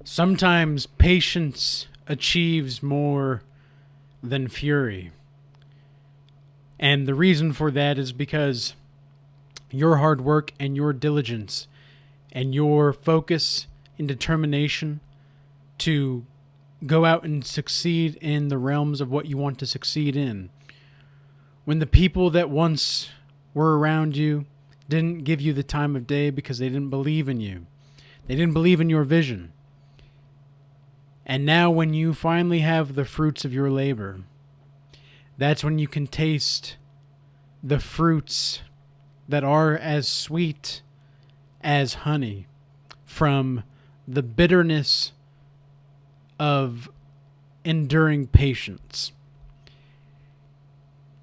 Sometimes patience achieves more than fury. And the reason for that is because your hard work and your diligence and your focus and determination to go out and succeed in the realms of what you want to succeed in. When the people that once were around you didn't give you the time of day because they didn't believe in you, they didn't believe in your vision. And now, when you finally have the fruits of your labor, that's when you can taste the fruits that are as sweet as honey from the bitterness of enduring patience.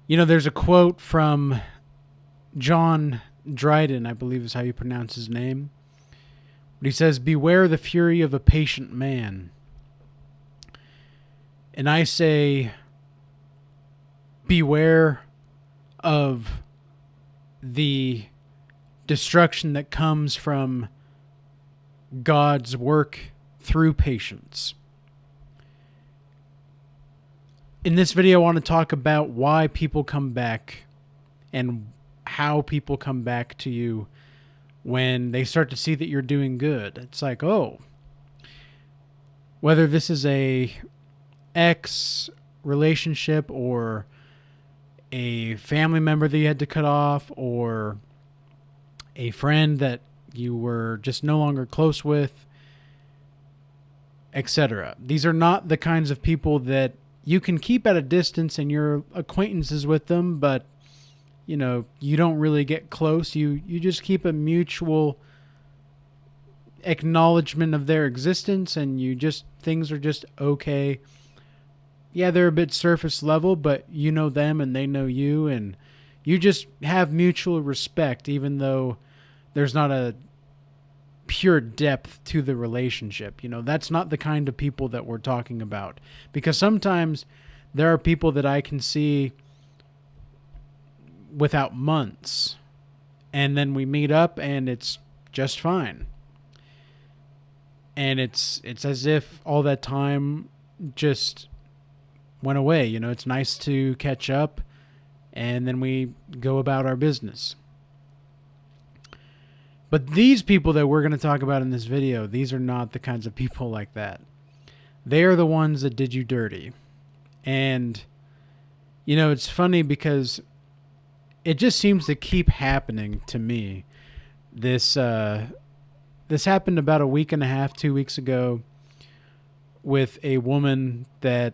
You know, there's a quote from John Dryden, I believe is how you pronounce his name. But he says, "Beware the fury of a patient man." And I say, beware of the destruction that comes from God's work through patience. In this video, I want to talk about why people come back and how people come back to you when they start to see that you're doing good. It's like, oh, whether this is a ex relationship or a family member that you had to cut off or a friend that you were just no longer close with, etc. These are not the kinds of people that you can keep at a distance and you're acquaintances with them, but you know, you don't really get close. You just keep a mutual acknowledgement of their existence, and things are just okay. Yeah, they're a bit surface level, but you know them and they know you, and you just have mutual respect, even though there's not a pure depth to the relationship. You know, that's not the kind of people that we're talking about. Because sometimes there are people that I can see without months, and then we meet up and it's just fine. And it's as if all that time just went away. You know, it's nice to catch up, and then we go about our business. But these people that we're going to talk about in this video, these are not the kinds of people like that. They are the ones that did you dirty. And, you know, it's funny because it just seems to keep happening to me. This happened about a week and a half, 2 weeks ago, with a woman that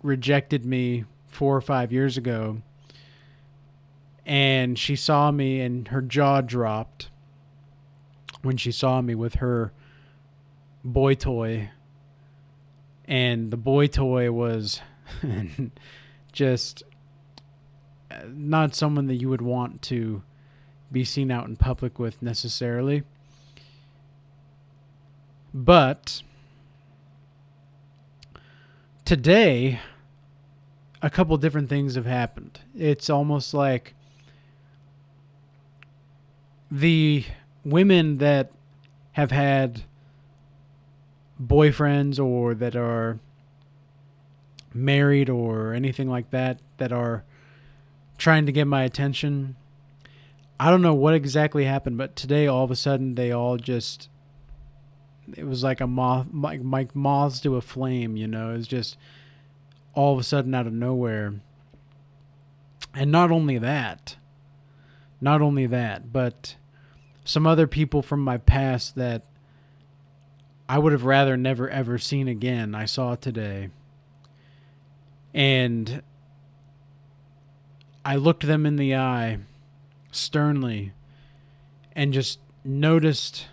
rejected me 4 or 5 years ago. And she saw me and her jaw dropped when she saw me with her boy toy. And the boy toy was just not someone that you would want to be seen out in public with necessarily. But today, a couple different things have happened. It's almost like the women that have had boyfriends or that are married or anything like that, that are trying to get my attention. I don't know what exactly happened, but today all of a sudden they all just, it was like a moth, like moths to a flame, you know. It was just all of a sudden out of nowhere. And not only that, but some other people from my past that I would have rather never ever seen again, I saw today. And I looked them in the eye sternly and just noticed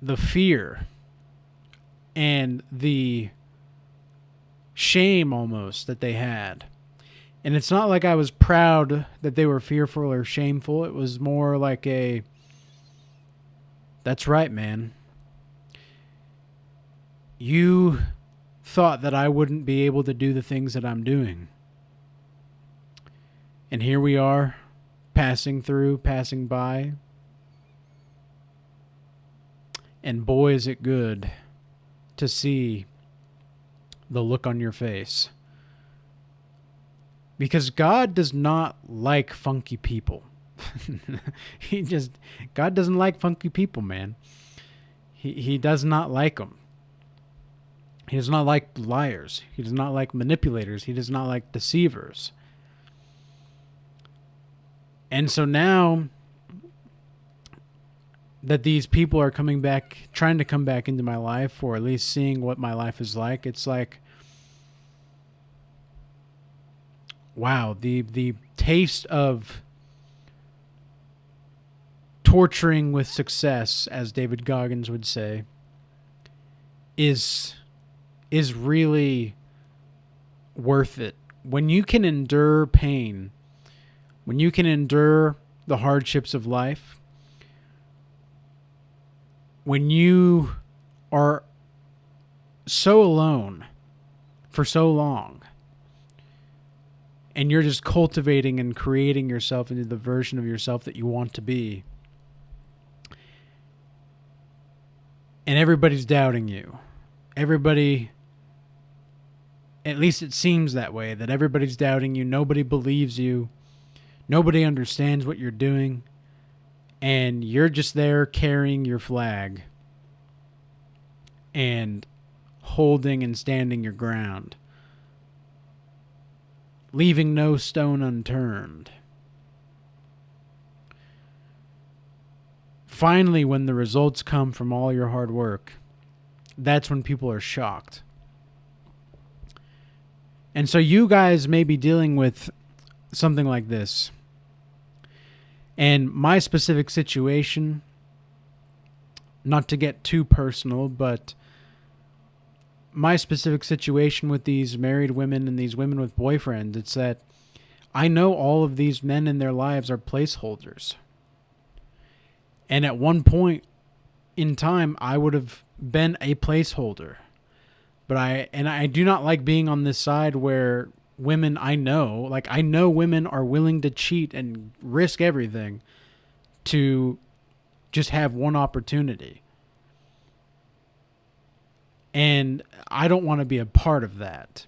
the fear and the shame almost that they had. And it's not like I was proud that they were fearful or shameful. It was more like a, that's right, man. You thought that I wouldn't be able to do the things that I'm doing. And here we are, passing by. And boy, is it good to see the look on your face. Because God does not like funky people. God doesn't like funky people, man. He does not like them. He does not like liars. He does not like manipulators. He does not like deceivers. And so now that these people are coming back, trying to come back into my life, or at least seeing what my life is like, it's like, wow, the taste of torturing with success, as David Goggins would say, is really worth it. When you can endure pain, when you can endure the hardships of life, when you are so alone for so long, and you're just cultivating and creating yourself into the version of yourself that you want to be, and everybody's doubting you. Everybody, at least it seems that way, that everybody's doubting you. Nobody believes you. Nobody understands what you're doing. And you're just there carrying your flag and holding and standing your ground, leaving no stone unturned. Finally, when the results come from all your hard work, that's when people are shocked. And so you guys may be dealing with something like this. And my specific situation, not to get too personal, but my specific situation with these married women and these women with boyfriends, it's that I know all of these men in their lives are placeholders. And at one point in time, I would have been a placeholder. But I do not like being on this side where women I know women are willing to cheat and risk everything to just have one opportunity. And I don't want to be a part of that.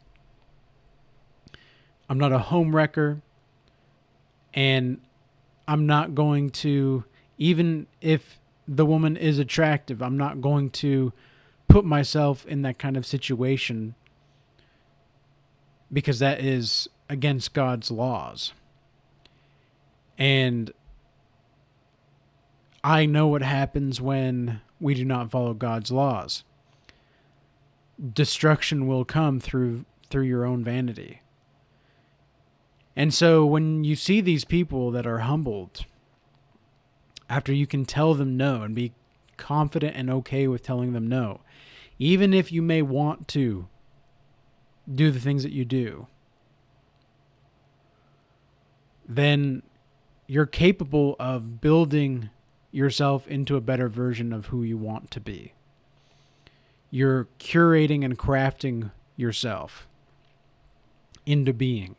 I'm not a home wrecker, and I'm not going to, even if the woman is attractive, I'm not going to put myself in that kind of situation, because that is against God's laws. And I know what happens when we do not follow God's laws. Destruction will come through your own vanity. And so when you see these people that are humbled, after you can tell them no and be confident and okay with telling them no, even if you may want to do the things that you do, then you're capable of building yourself into a better version of who you want to be. You're curating and crafting yourself into being.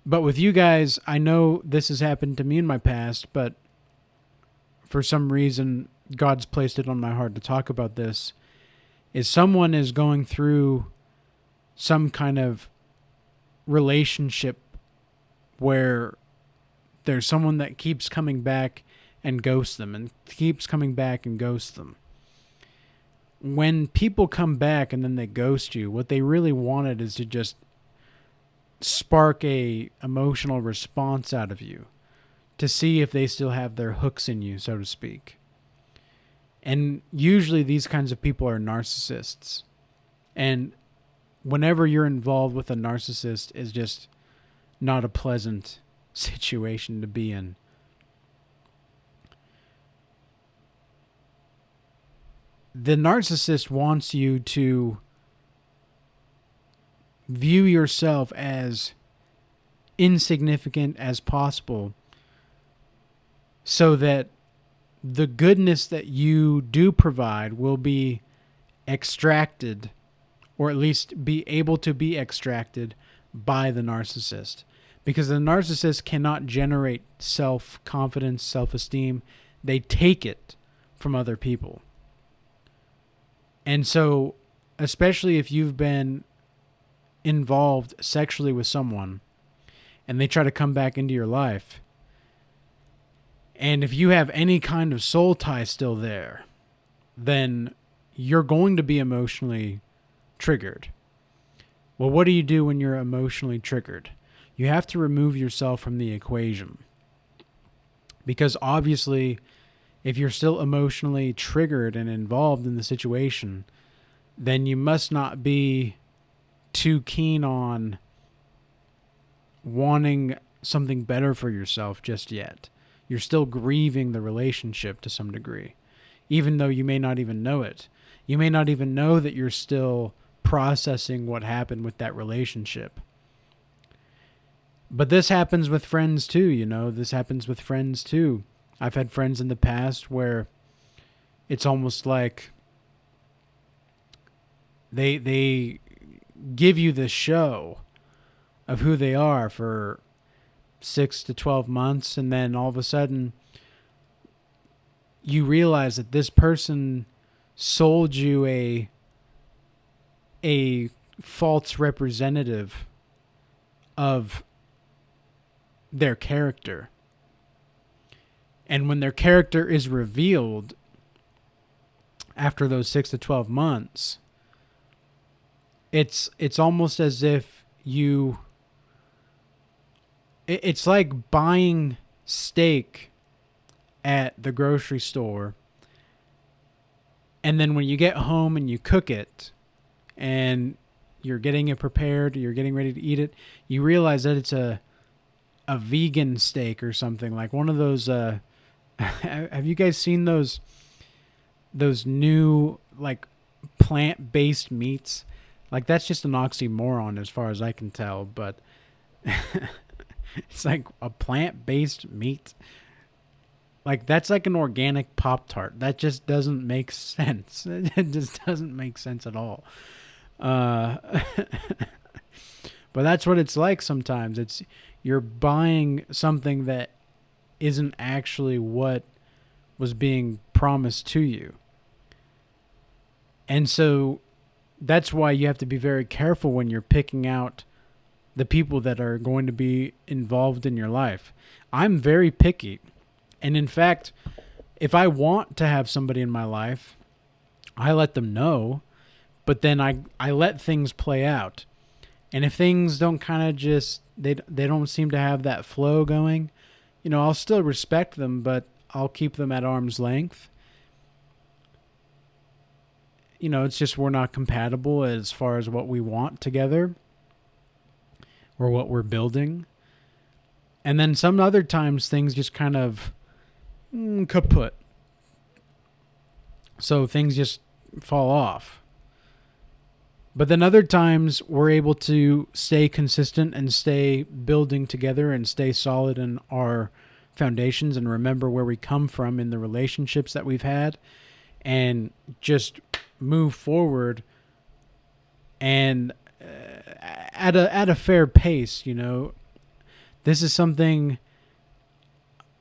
But with you guys, I know this has happened to me in my past, but for some reason, God's placed it on my heart to talk about this, is someone is going through some kind of relationship where there's someone that keeps coming back and ghosts them, and keeps coming back and ghosts them. When people come back and then they ghost you, what they really wanted is to just spark a emotional response out of you, to see if they still have their hooks in you, so to speak. And usually these kinds of people are narcissists. And whenever you're involved with a narcissist, is just not a pleasant situation to be in. The narcissist wants you to view yourself as insignificant as possible, so that the goodness that you do provide will be extracted, or at least be able to be extracted by the narcissist. Because the narcissist cannot generate self-confidence, self-esteem. They take it from other people. And so, especially if you've been involved sexually with someone and they try to come back into your life, and if you have any kind of soul tie still there, then you're going to be emotionally triggered. Well, what do you do when you're emotionally triggered? You have to remove yourself from the equation. Because obviously, if you're still emotionally triggered and involved in the situation, then you must not be too keen on wanting something better for yourself just yet. You're still grieving the relationship to some degree, even though you may not even know it. You may not even know that you're still processing what happened with that relationship. But this happens with friends too, This happens with friends too. I've had friends in the past where it's almost like they give you the show of who they are for 6 to 12 months, and then all of a sudden you realize that this person sold you a false representative of their character. And when their character is revealed after those 6 to 12 months, it's almost as if it's like buying steak at the grocery store, and then when you get home and you cook it and you're getting it prepared, you're getting ready to eat it, you realize that it's a vegan steak or something, like one of those have you guys seen those new like plant-based meats? Like, that's just an oxymoron as far as I can tell, but it's like a plant-based meat. Like, that's like an organic Pop-Tart. That just doesn't make sense. It just doesn't make sense at all. But that's what it's like sometimes. It's you're buying something that isn't actually what was being promised to you. And so that's why you have to be very careful when you're picking out the people that are going to be involved in your life. I'm very picky. And in fact, if I want to have somebody in my life, I let them know, but then I let things play out. And if things don't kind of just, they don't seem to have that flow going, I'll still respect them, but I'll keep them at arm's length. It's just we're not compatible as far as what we want together or what we're building. And then some other times things just kind of kaput. So things just fall off. But then other times we're able to stay consistent and stay building together and stay solid in our foundations and remember where we come from in the relationships that we've had and just move forward and at a fair pace. This is something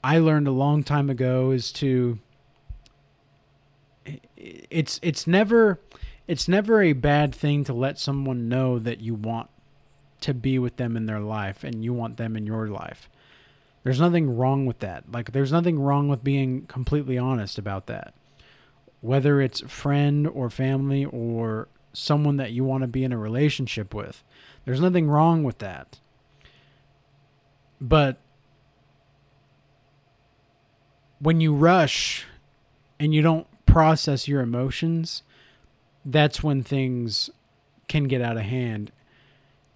I learned a long time ago, is to it's never a bad thing to let someone know that you want to be with them in their life and you want them in your life. There's nothing wrong with that. Like, there's nothing wrong with being completely honest about that. Whether it's friend or family or someone that you want to be in a relationship with. There's nothing wrong with that. But when you rush and you don't process your emotions, that's when things can get out of hand.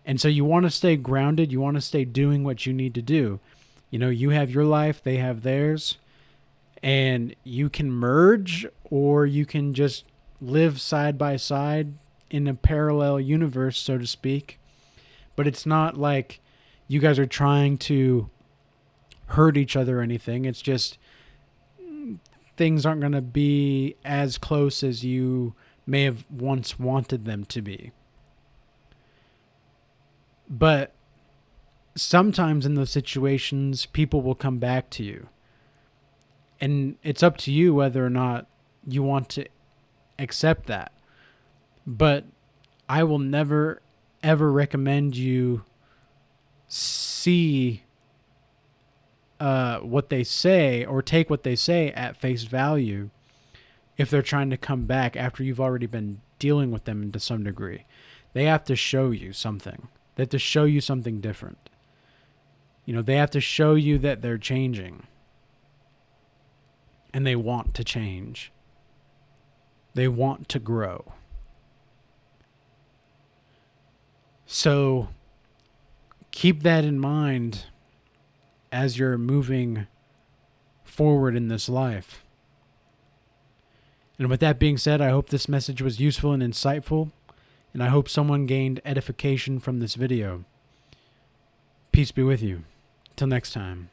And so you want to stay grounded. You want to stay doing what you need to do. You have your life, they have theirs. And you can merge, or you can just live side by side in a parallel universe, so to speak. But it's not like you guys are trying to hurt each other or anything. It's just things aren't going to be as close as you may have once wanted them to be. But sometimes in those situations, people will come back to you. And it's up to you whether or not you want to accept that. But I will never, ever recommend you see what they say or take what they say at face value if they're trying to come back after you've already been dealing with them to some degree. They have to show you something. They have to show you something different. They have to show you that they're changing. And they want to change. They want to grow. So keep that in mind as you're moving forward in this life. And with that being said, I hope this message was useful and insightful, and I hope someone gained edification from this video. Peace be with you. Till next time.